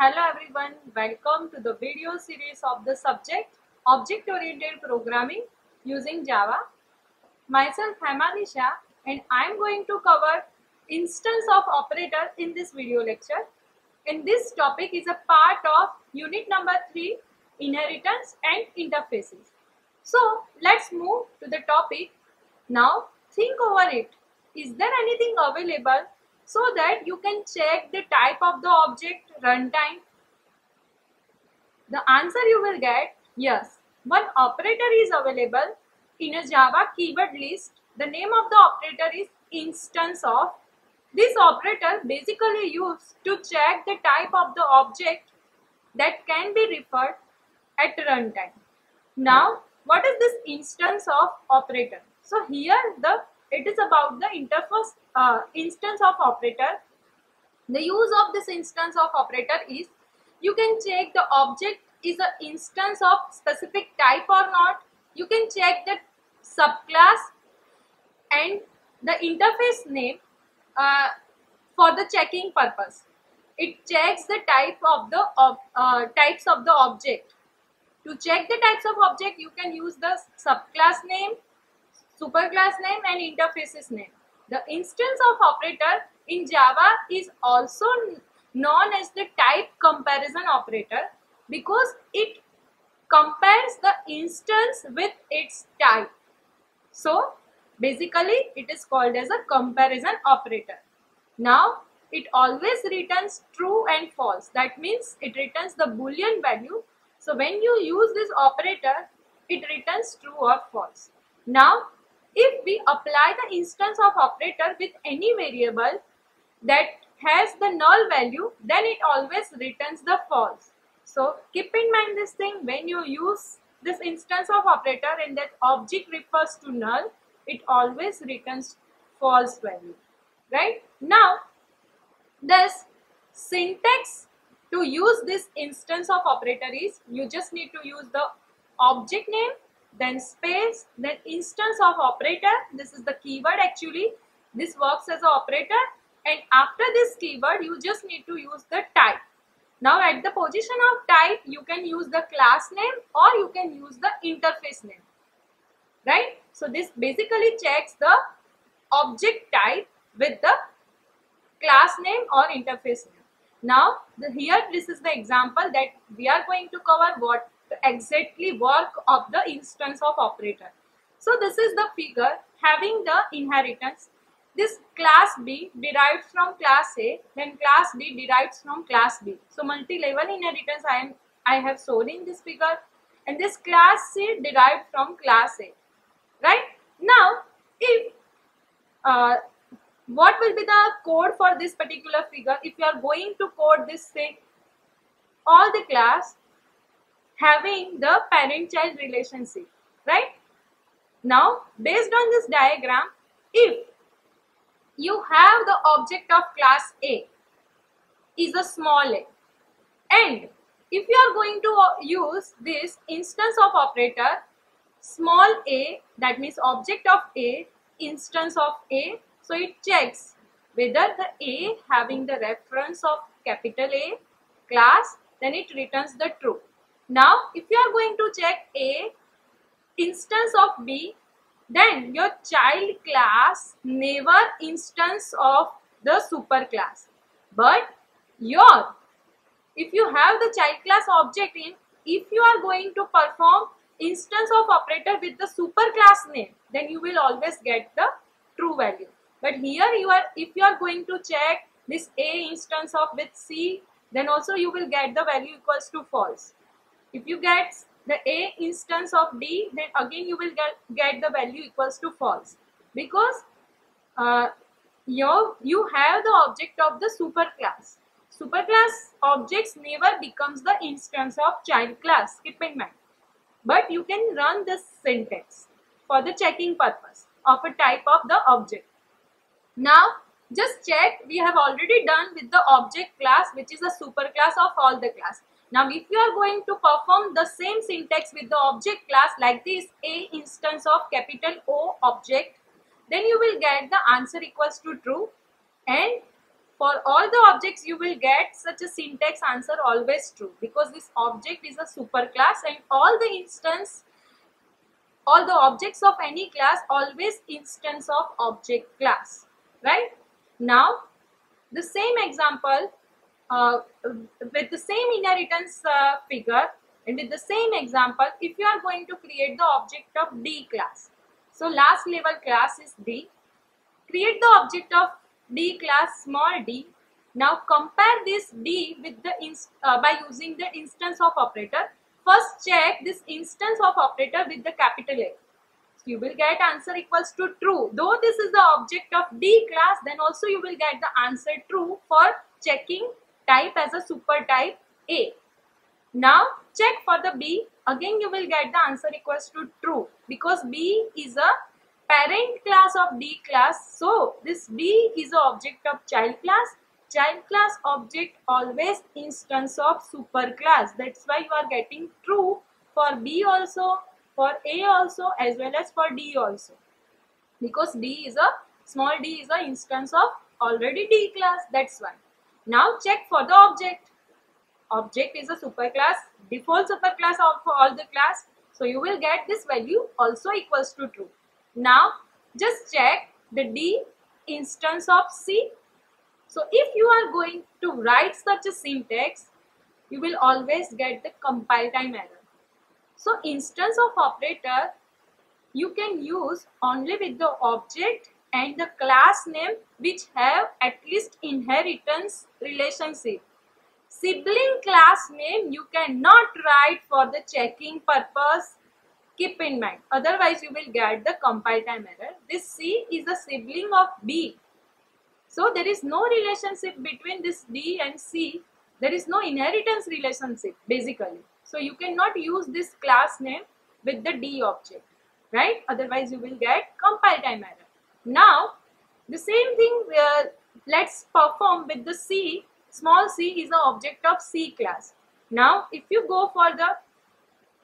Hello everyone, welcome to the video series of the subject Object-Oriented Programming using Java. Myself Hemanisha and I am going to cover instance of operator in this video lecture. And this topic is a part of unit number 3, Inheritance and Interfaces. So let's move to the topic. Now think over it. Is there anything available so that you can check the type of the object runtime? The answer you will get yes. One operator is available in a Java keyword list. The name of the operator is instance of. This operator basically used to check the type of the object that can be referred at runtime. Now, what is this instance of operator? So here it is about the interface instance of operator. The use of this instance of operator is you can check the object is an instance of specific type or not. You can check the subclass and the interface name for the checking purpose. It checks the type of the types of the object. To check the types of object, you can use the subclass name, superclass name and interfaces name. The instance of operator in Java is also known as the type comparison operator because it compares the instance with its type. So basically it is called as a comparison operator. Now it always returns true and false. That means it returns the Boolean value. So when you use this operator, it returns true or false. Now if we apply the instance of operator with any variable that has the null value, then it always returns the false. So keep in mind this thing, when you use this instance of operator and that object refers to null, it always returns false value, right? Now this syntax to use this instance of operator is you just need to use the object name, then space, then instance of operator. This is the keyword actually. This works as an operator, and after this keyword you just need to use the type. Now at the position of type you can use the class name or you can use the interface name, right? So this basically checks the object type with the class name or interface name. Now here this is the example that we are going to cover what exactly work of the instance of operator. So this is the figure having the inheritance. This class B derived from class A, then class D derives from class B. So multi-level inheritance I have shown in this figure, and this class C derived from class A, right? Now if what will be the code for this particular figure? If you are going to code this thing, all the class having the parent-child relationship, right? Now based on this diagram, if you have the object of class A is a small a, and if you are going to use this instance of operator small a, that means object of A, instance of A, so it checks whether the A having the reference of capital A class, then it returns the true. Now if you are going to check A instance of B, then your child class never instance of the superclass, but if you have the child class object in, if you are going to perform instance of operator with the superclass name, then you will always get the true value. But here if you are going to check this A instance of with C, then also you will get the value equals to false. If you get the A instance of D, then again you will get the value equals to false, because you have the object of the superclass. Superclass objects never becomes the instance of child class, keep in mind. But you can run this syntax for the checking purpose of a type of the object. Now just check, we have already done with the object class, which is a superclass of all the class. Now if you are going to perform the same syntax with the object class like this, A instance of capital O object, then you will get the answer equals to true, and For all the objects you will get such a syntax answer always true, because this object is a superclass and all the objects of any class always instance of object class, right? Now the same example, with the same inheritance figure, and with the same example, if you are going to create the object of D class, so last level class is D, create the object of D class small d. Now compare this D with the by using the instance of operator. First check this instance of operator with the capital A. So you will get answer equals to true. Though this is the object of D class, then also you will get the answer true for checking type as a super type A. Now check for the B. Again you will get the answer equals to true, because B is a parent class of D class. So this B is the object of child class. Child class object always instance of super class. That's why you are getting true for B also, for A also, as well as for D also, because D is a small d is a instance of already D class. That's why. Now check for the object. Object is a superclass, default superclass of all the class. So you will get this value also equals to true. Now just check the D instance of C. So if you are going to write such a syntax, you will always get the compile time error. So instance of operator you can use only with the object and the class name which have at least inheritance relationship. Sibling class name you cannot write for the checking purpose. Keep in mind, otherwise you will get the compile time error. This C is a sibling of B. So there is no relationship between this D and C. There is no inheritance relationship basically. So you cannot use this class name with the D object, right? Otherwise you will get compile time error. Now the same thing let's perform with the C. Small c is the object of C class. Now if you go for the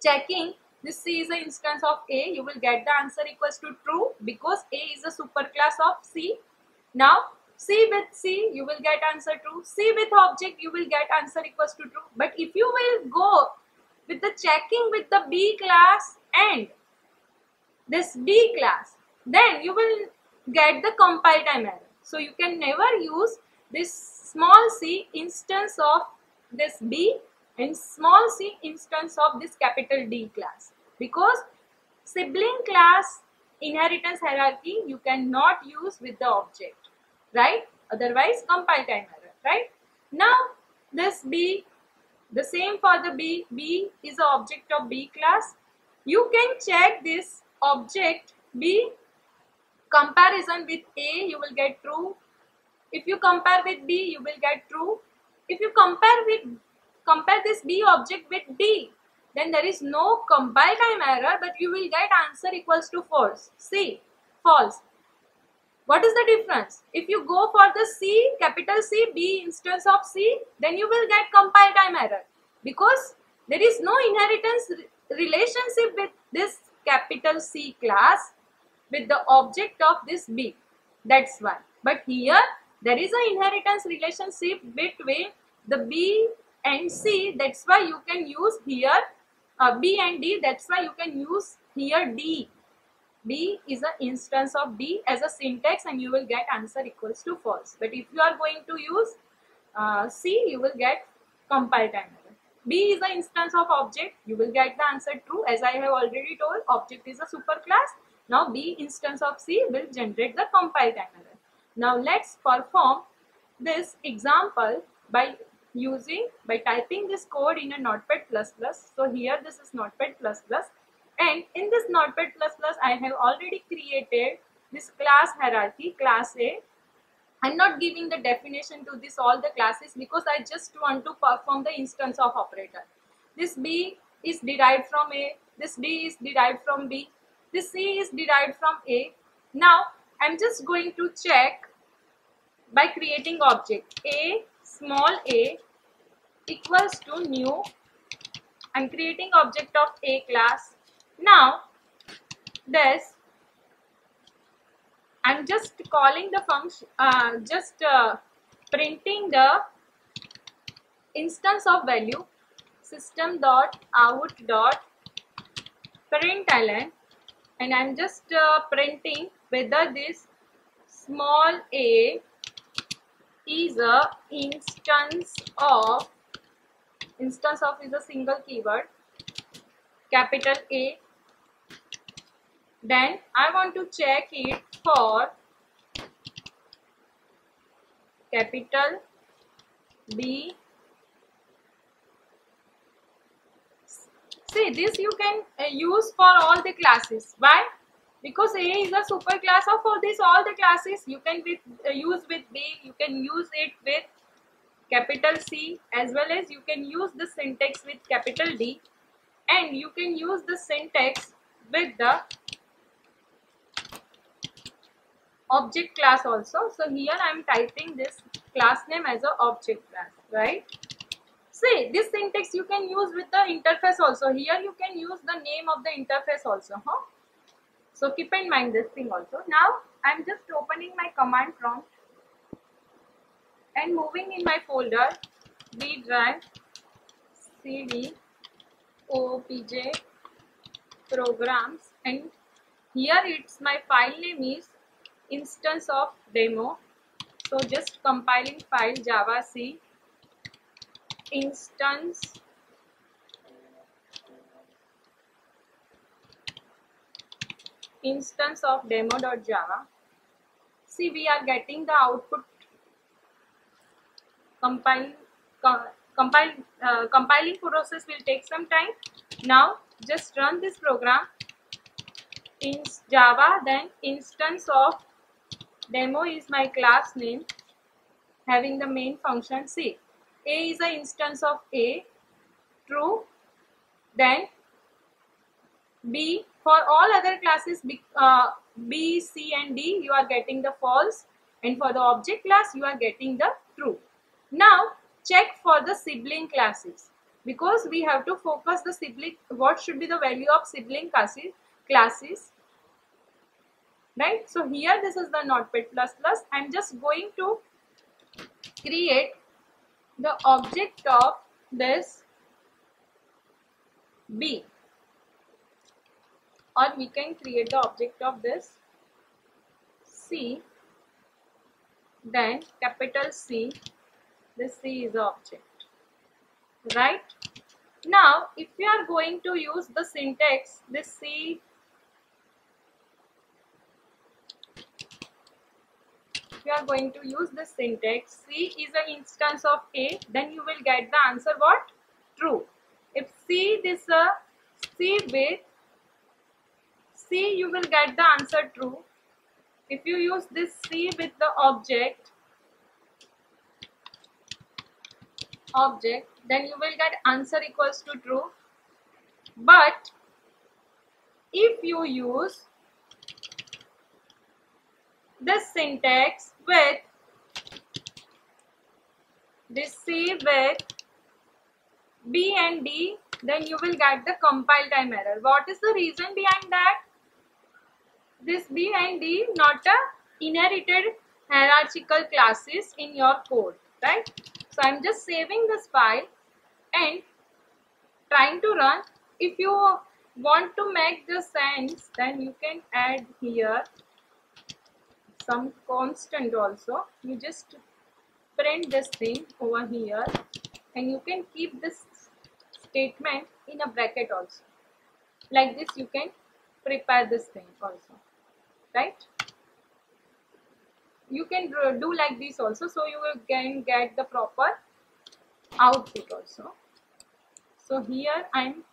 checking, this C is an instance of A, you will get the answer equals to true, because A is a superclass of C. Now C with C you will get answer true, C with object you will get answer equals to true. But if you will go with the checking with the B class and this D class, then you will get the compile time error. So you can never use this small c instance of this B and small c instance of this capital D class, because sibling class inheritance hierarchy you cannot use with the object, right? Otherwise compile time error, right? Now this B, the same for the B. B is the object of B class. You can check this object B comparison with A, you will get true. If you compare with B, you will get true. If you compare this B object with D, then there is no compile time error, but you will get answer equals to false. C, false. What is the difference? If you go for the C, capital C, B instance of C, then you will get compile time error, because there is no inheritance relationship with this capital C class with the object of this B. That's why. But here there is an inheritance relationship between the B and C. That's why you can use here B and D. That's why you can use here D. D is an instance of D as a syntax, and you will get answer equals to false. But if you are going to use C, you will get compile time error. B is an instance of object, you will get the answer true. As I have already told, object is a superclass. Now B instance of C will generate the compile time error. Now let's perform this example by typing this code in a Notepad++. So here this is Notepad++, and in this Notepad++ I have already created this class hierarchy, class A. I'm not giving the definition to this all the classes, because I just want to perform the instance of operator. This B is derived from A, this D is derived from B, this C is derived from A. Now I'm just going to check by creating object A small a equals to new. I'm creating object of A class. Now this I'm just calling the function, printing the instance of value system.out.println, and I'm just printing whether this small a is a instance of is a single keyword, capital A. Then I want to check it for capital B. See, this you can use for all the classes. Why? Because A is a superclass of all the classes. You can use with B, you can use it with capital C, as well as you can use the syntax with capital D, and you can use the syntax with the object class also. So here I am typing this class name as a object class, right? See, this syntax you can use with the interface also. Here you can use the name of the interface also, huh? So keep in mind this thing also. Now I am just opening my command prompt and moving in my folder B drive CD OPJ programs, and here it's my file name is instance of demo. So just compiling file javac instance of demo.java. See, we are getting the output. Compiling process will take some time. Now just run this program in Java. Then instance of demo is my class name having the main function. See, A is an instance of A, true. Then B, for all other classes B, C and D, you are getting the false, and for the object class you are getting the true. Now check for the sibling classes, because we have to focus the sibling, what should be the value of sibling classes, right? So here this is the Notepad++. I'm just going to create the object of this B, or we can create the object of this C, then capital C. This C is the object, right? Now if you are going to use the syntax, this C, if you are going to use the syntax, C is an instance of A, then you will get the answer what? True. If C with C, you will get the answer true. If you use this C with the object, then you will get answer equals to true. But if you use this syntax with this C with B and D, then you will get the compile time error. What is the reason behind that? This B and D not a inherited hierarchical classes in your code, right? So I'm just saving this file and trying to run. If you want to make the sense, then you can add here some constant also. You just print this thing over here, and you can keep this statement in a bracket also. Like this you can prepare this thing also, right? You can do like this also, so you can get the proper output also. So here I'm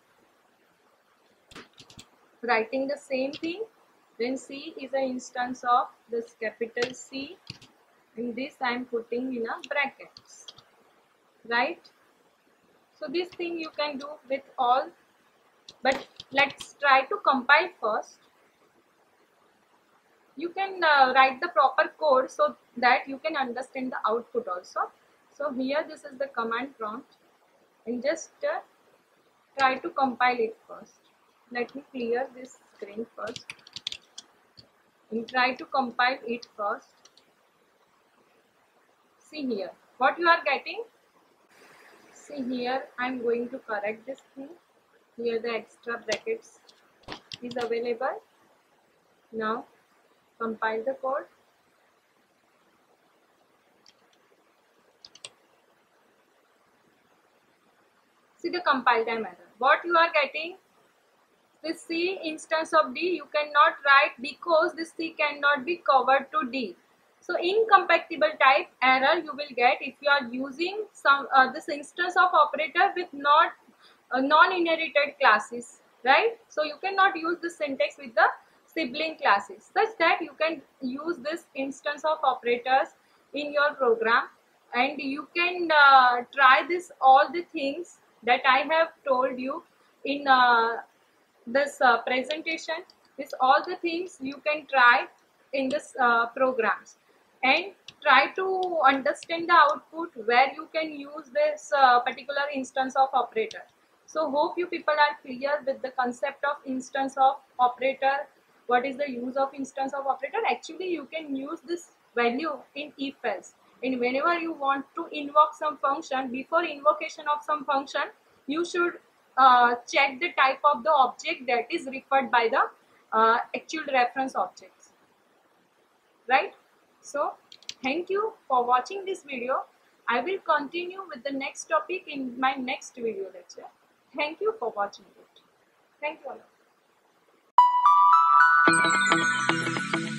writing the same thing. Then C is an instance of this capital C, and this I'm putting in a brackets, right? So this thing you can do with all, but let's try to compile first. You can write the proper code so that you can understand the output also. So here this is the command prompt, and just try to compile it first. Let me clear this screen first and try to compile it first. See here, what you are getting? See here, I am going to correct this thing. Here the extra brackets is available. Now compile the code. See the compile time error. What you are getting? This C instance of D you cannot write because this C cannot be covered to D. So incompatible type error you will get if you are using some this instance of operator with not non-inherited classes, right? So you cannot use this syntax with the sibling classes, such that you can use this instance of operators in your program, and you can try this all the things that I have told you in this presentation. This all the things you can try in this programs, and try to understand the output where you can use this particular instance of operator. So hope you people are clear with the concept of instance of operator. What is the use of instance of operator? Actually you can use this value in if else, and whenever you want to invoke some function, before invocation of some function you should check the type of the object that is referred by the actual reference objects, right? So thank you for watching this video. I will continue with the next topic in my next video lecture. Thank you for watching it. Thank you all.